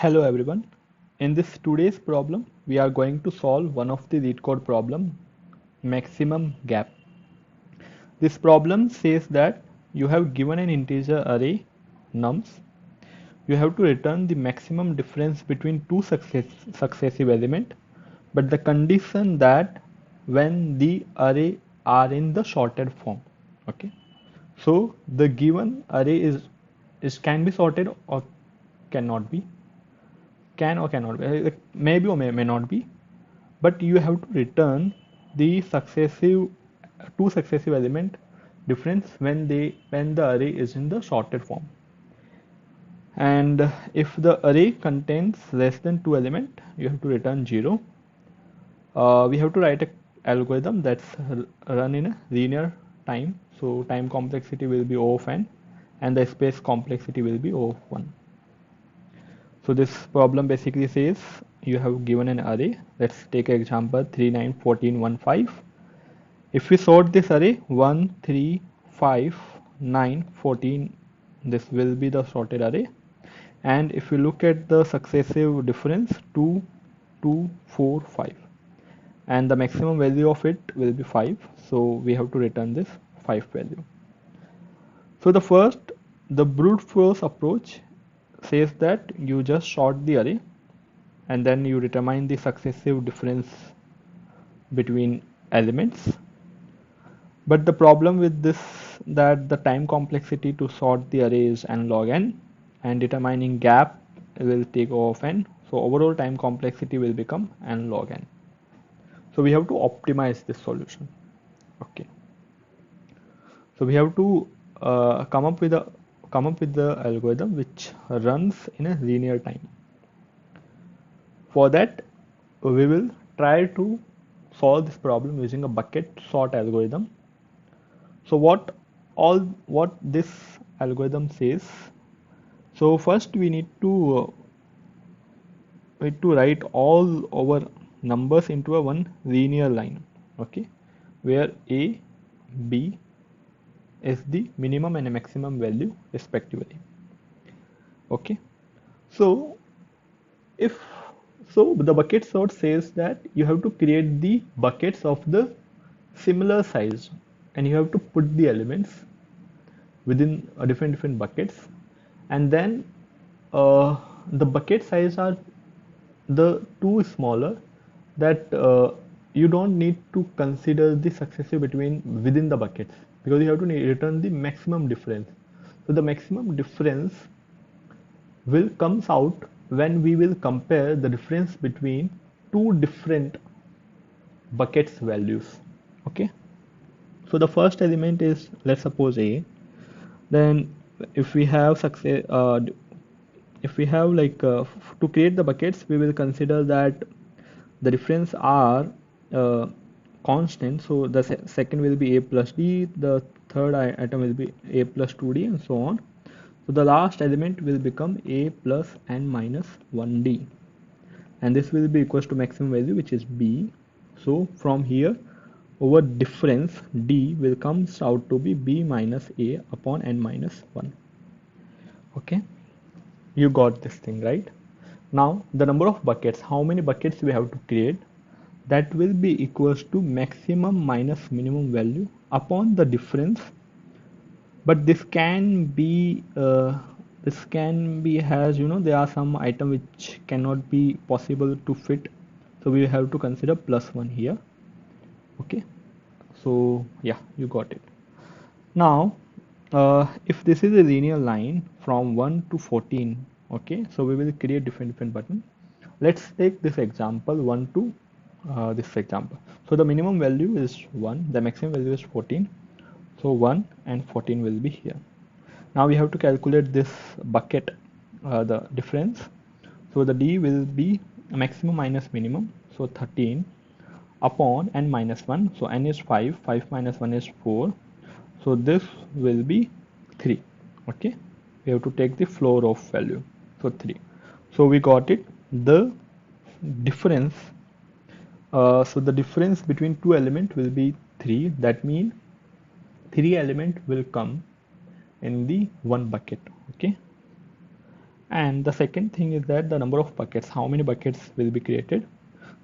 Hello everyone. In this today's problem, we are going to solve one of the Leetcode problem, maximum gap. This problem says that you have given an integer array nums. You have to return the maximum difference between two successive elements, but the condition that when the array are in the sorted form. Okay. So the given array is can be sorted or cannot be, can or cannot be, maybe or may not be, but you have to return the successive two successive element difference when the array is in the sorted form. And if the array contains less than two element, you have to return 0. We have to write a algorithm that's run in a linear time, so time complexity will be O of n and the space complexity will be O of 1. So this problem basically says you have given an array. Let's take an example 3, 9, 14, 1, 5. If we sort this array 1, 3, 5, 9, 14, this will be the sorted array. And if you look at the successive difference 2, 2, 4, 5, and the maximum value of it will be 5. So we have to return this 5 value. So the brute force approach says that you just sort the array and then you determine the successive difference between elements. But the problem with this that the time complexity to sort the array is n log n and determining gap will take O of n. So overall time complexity will become n log n. So we have to optimize this solution. Okay. So we have to come up with the algorithm which runs in a linear time. For that, we will try to solve this problem using a bucket sort algorithm. So what this algorithm says. So first we need to write all our numbers into a one linear line. Okay, where a, b is the minimum and maximum value respectively. Okay, so the bucket sort says that you have to create the buckets of the similar size and you have to put the elements within different buckets, and then the bucket size are the too smaller that you don't need to consider the successive within the buckets because you have to return the maximum difference. So the maximum difference will comes out when we will compare the difference between two different buckets values. Okay, so the first element is, let's suppose a, then if we have success if we have to create the buckets, we will consider that the difference are constant. So the second will be a plus d, the third item will be a plus 2d, and so on. So the last element will become a plus n minus 1d, and this will be equals to maximum value, which is b. So from here our difference d will comes out to be b minus a upon n minus 1. Okay, you got this thing, right? Now the number of buckets, how many buckets we have to create, that will be equals to maximum minus minimum value upon the difference. But this can be has, there are some item which cannot be possible to fit, so we have to consider plus 1 here. Okay, so yeah, you got it. Now if this is a linear line from 1 to 14, okay, so we will create different button. Let's take this example 1 to this example. So the minimum value is 1, the maximum value is 14, so 1 and 14 will be here. Now we have to calculate this bucket, the difference. So the d will be maximum minus minimum, so 13 upon n minus 1. So n is 5, 5 minus 1 is 4, so this will be 3. Okay, we have to take the floor of value, so 3. So we got it, the difference. So the difference between two elements will be 3. That means 3 element will come in the one bucket. Okay, And the second thing is that the number of buckets, how many buckets will be created,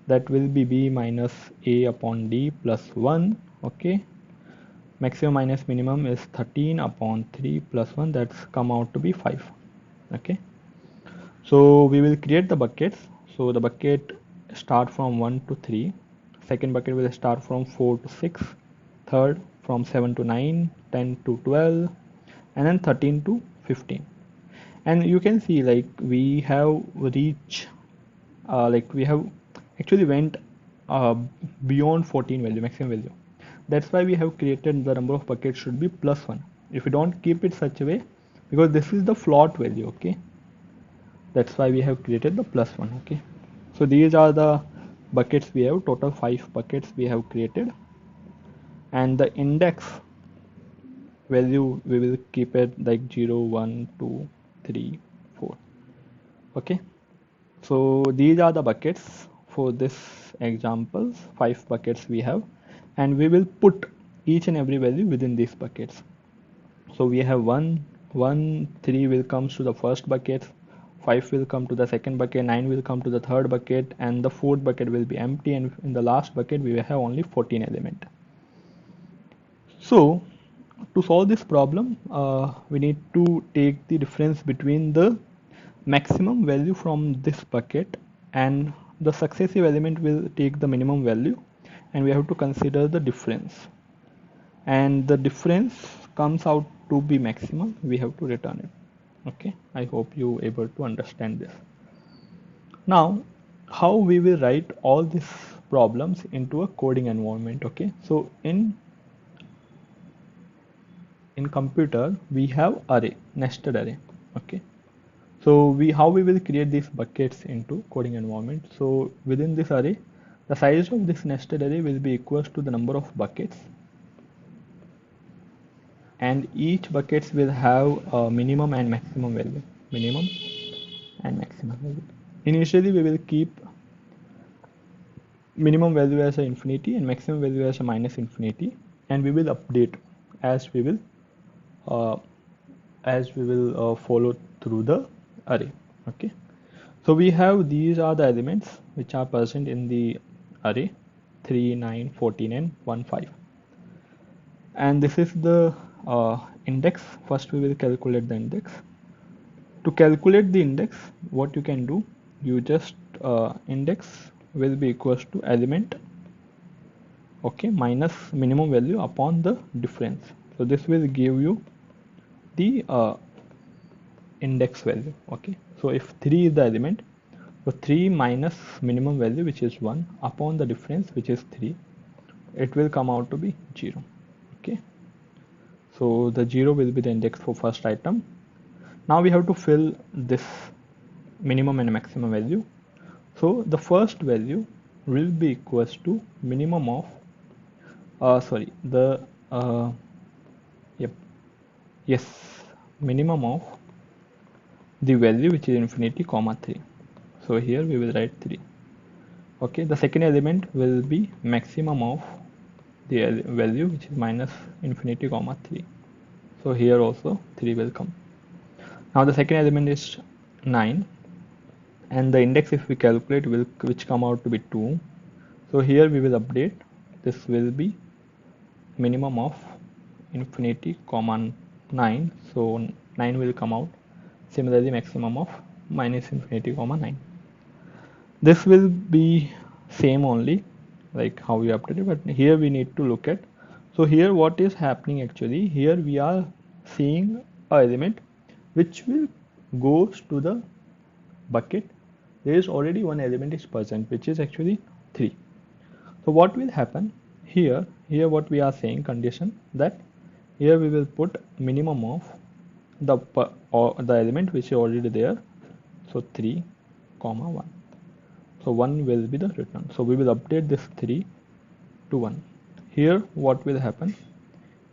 that will be b minus a upon d plus 1. Okay, maximum minus minimum is 13 upon 3 plus 1, that's come out to be 5. Okay, so we will create the buckets. So the bucket start from 1 to 3, second bucket will start from 4 to 6, third from 7 to 9, 10 to 12, and then 13 to 15. And you can see like we have reached like we have actually went uh, beyond 14 value, maximum value. That's why we have created the number of buckets should be plus 1. If we don't keep it such a way, because this is the float value, okay, that's why we have created the plus 1. Okay, so these are the buckets we have, total 5 buckets we have created, and the index value we will keep it like 0, 1, 2, 3, 4. Okay, so these are the buckets for this examples, 5 buckets we have, and we will put each and every value within these buckets. So we have 1, 1, 3 will comes to the first bucket, 5 will come to the second bucket, 9 will come to the third bucket, and the fourth bucket will be empty, and in the last bucket we will have only 14 element. So to solve this problem, we need to take the difference between the maximum value from this bucket, and the successive element will take the minimum value, and we have to consider the difference, and the difference comes out to be maximum, we have to return it. Okay, I hope you able to understand this. Now how we will write all these problems into a coding environment. Okay, so in computer we have array, nested array. Okay, so how we will create these buckets into coding environment. So within this array, the size of this nested array will be equals to the number of buckets, and each buckets will have a minimum and maximum value, minimum and maximum value. Initially we will keep minimum value as a infinity and maximum value as a minus infinity, and we will update as we will follow through the array. Okay, so we have, these are the elements which are present in the array, 3, 9, 14 and 1, 5, and this is the index. First we will calculate the index. To calculate the index, what you can do, you just index will be equals to element, okay, minus minimum value upon the difference. So this will give you the index value. Okay, so if 3 is the element, so 3 minus minimum value which is 1 upon the difference which is 3, it will come out to be 0. Okay, so the 0 will be the index for first item. Now we have to fill this minimum and maximum value. So the first value will be equals to minimum of minimum of the value which is infinity comma 3. So here we will write 3. Okay, the second element will be maximum of the value which is minus infinity comma 3. So here also 3 will come. Now the second element is 9, and the index if we calculate will which come out to be 2. So here we will update, this will be minimum of infinity comma 9, so 9 will come out. Similarly maximum of minus infinity comma 9. This will be same only like how we updated, but here we need to look at. So here what is happening actually, here we are seeing a element which will goes to the bucket. There is already one element is present which is actually 3. So what will happen here, what we are saying condition, that here we will put minimum of the element which is already there, so 3 comma 1. So 1 will be the return. So we will update this 3 to 1. Here what will happen,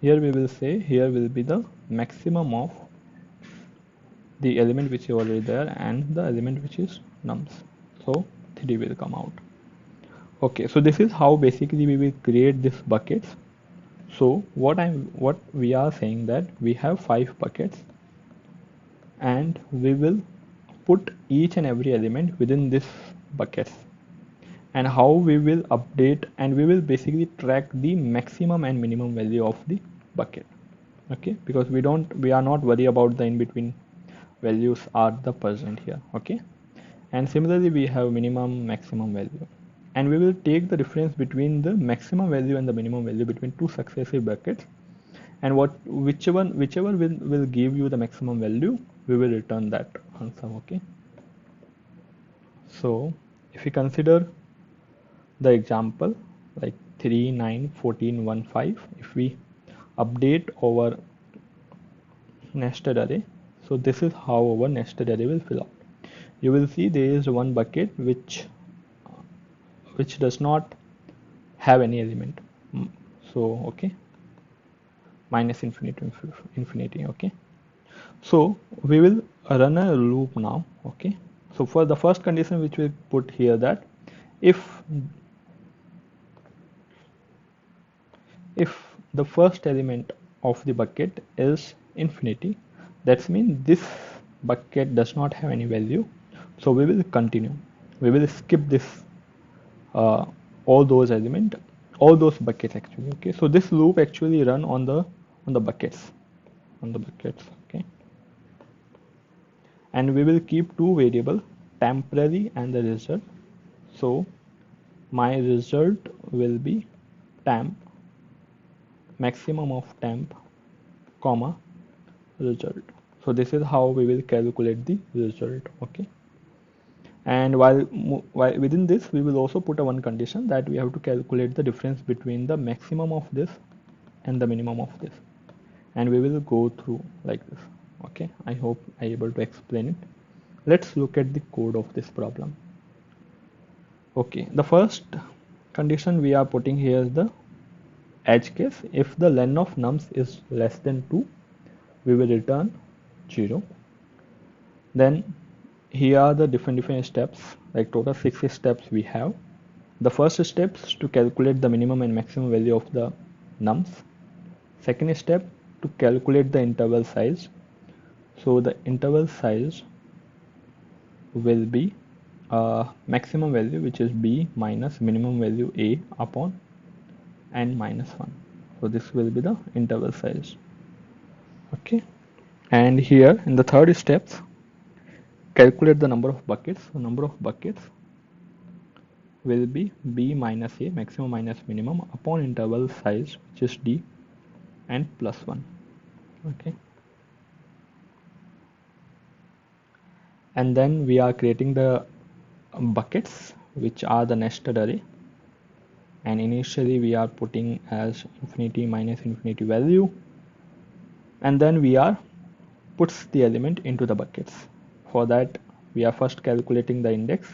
here we will say here will be the maximum of the element which is already there and the element which is nums, so 3 will come out. Okay, so this is how basically we will create this buckets. So what we are saying that we have 5 buckets, and we will put each and every element within this buckets, and how we will update, and we will basically track the maximum and minimum value of the bucket. Okay, because we are not worried about the in between values are the present here. Okay, and similarly we have minimum maximum value, and we will take the difference between the maximum value and the minimum value between two successive buckets, and whichever will give you the maximum value, we will return that answer. Okay, so if we consider the example like 3 9 14 1 5, if we update our nested array, so this is how our nested array will fill out. You will see there is one bucket which does not have any element. So okay, minus infinity to infinity. Okay, so we will run a loop now. Okay, so for the first condition which we put here, that if the first element of the bucket is infinity, that means this bucket does not have any value, so we will continue, we will skip this uh, all those element, all those buckets actually. Okay, so this loop actually run on the buckets, okay, and we will keep two variable, temporary and the result. So my result will be temp, maximum of temp, comma, result. So this is how we will calculate the result. Okay, and while within this we will also put a one condition, that we have to calculate the difference between the maximum of this and the minimum of this, and we will go through like this. Okay, I hope I able to explain it. Let's look at the code of this problem. Okay, the first condition we are putting here is the edge case. If the len of nums is less than 2, we will return 0. Then here are the different steps, like total 6 steps we have. The first step is to calculate the minimum and maximum value of the nums. Second step, to calculate the interval size. So the interval size will be maximum value, which is b, minus minimum value a upon n minus 1. So this will be the interval size. Okay, and here in the third steps, calculate the number of buckets. So number of buckets will be b minus a, maximum minus minimum, upon interval size, which is d, and plus 1. Okay, and then we are creating the buckets, which are the nested array, and initially we are putting as infinity minus infinity value, and then we are puts the element into the buckets. For that we are first calculating the index,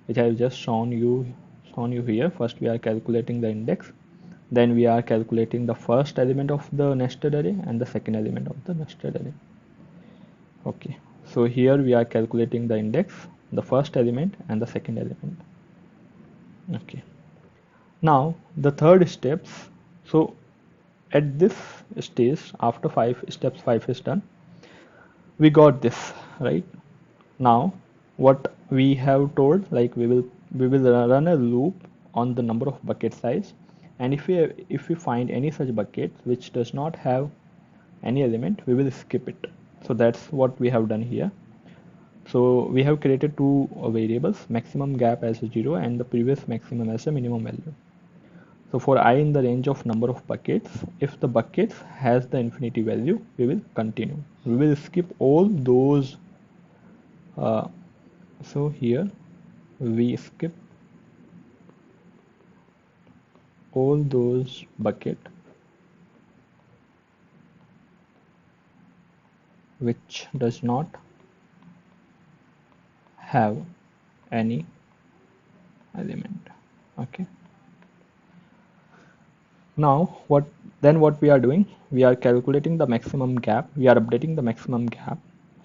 which I have just shown you here. First we are calculating the index, then we are calculating the first element of the nested array and the second element of the nested array. Okay, so here we are calculating the index, the first element and the second element. Okay, now the third steps. So at this stage, after 5 steps, 5 is done, we got this right. Now what we have told, like we will run a loop on the number of bucket size, and if we find any such bucket which does not have any element, we will skip it. So that's what we have done here. So we have created two variables, maximum gap as 0 and the previous maximum as a minimum value. So for I in the range of number of buckets, if the buckets has the infinity value, we will continue. We will skip all those. So here we skip all those bucket which does not have any element. Okay, now what we are doing, we are calculating the maximum gap, we are updating the maximum gap.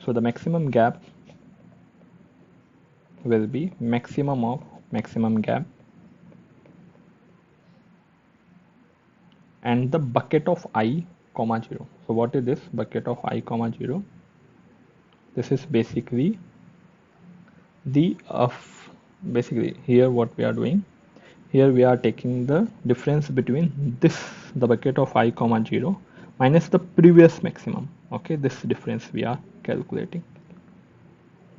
So the maximum gap will be maximum of maximum gap and the bucket of I comma 0. So what is this bucket of I comma 0? This is basically the basically here what we are doing, here we are taking the difference between this, the bucket of I comma 0 minus the previous maximum. Okay, this difference we are calculating.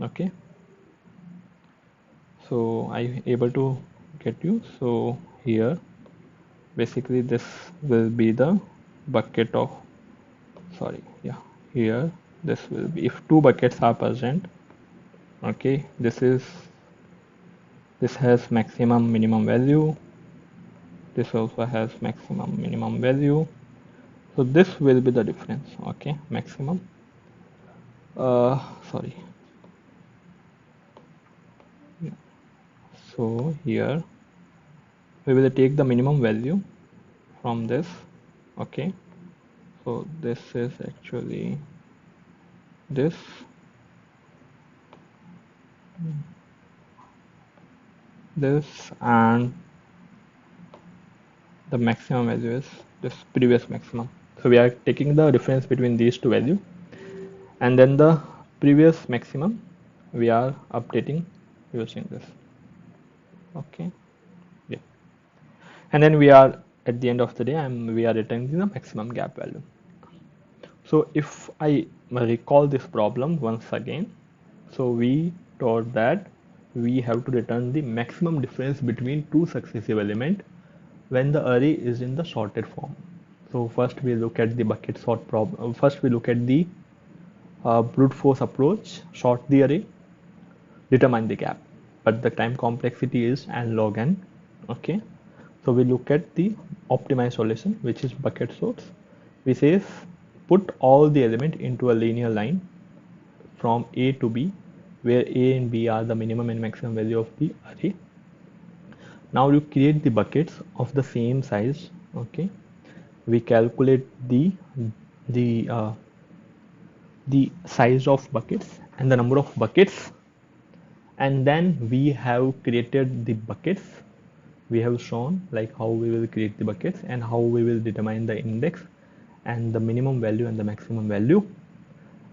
Okay, so I able to get you. So here basically this will be the bucket of, sorry, yeah, here this will be, if two buckets are present, okay, this has maximum minimum value, this also has maximum minimum value, so this will be the difference. Okay, maximum sorry, so here we will take the minimum value from this. Okay, so this is actually this, and the maximum value is this previous maximum. So we are taking the difference between these two values, and then the previous maximum we are updating using this. Okay, yeah, and then we are at the end of the day, and we are returning the maximum gap value. So if I recall this problem once again, so we taught that we have to return the maximum difference between two successive elements when the array is in the sorted form. So first we look at the bucket sort problem. First we look at the brute force approach, sort the array, determine the gap, but the time complexity is n log n. Okay, so we look at the optimized solution, which is bucket sorts. We says put all the element into a linear line from A to B, where A and B are the minimum and maximum value of the array. Now you create the buckets of the same size. Okay, we calculate the uh, the size of buckets and the number of buckets, and then we have created the buckets. We have shown like how we will create the buckets and how we will determine the index and the minimum value and the maximum value,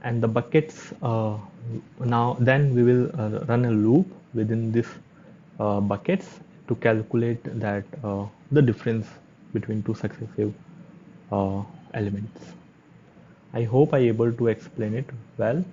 and the buckets now then we will run a loop within this buckets to calculate that the difference between two successive elements. I hope I able to explain it well.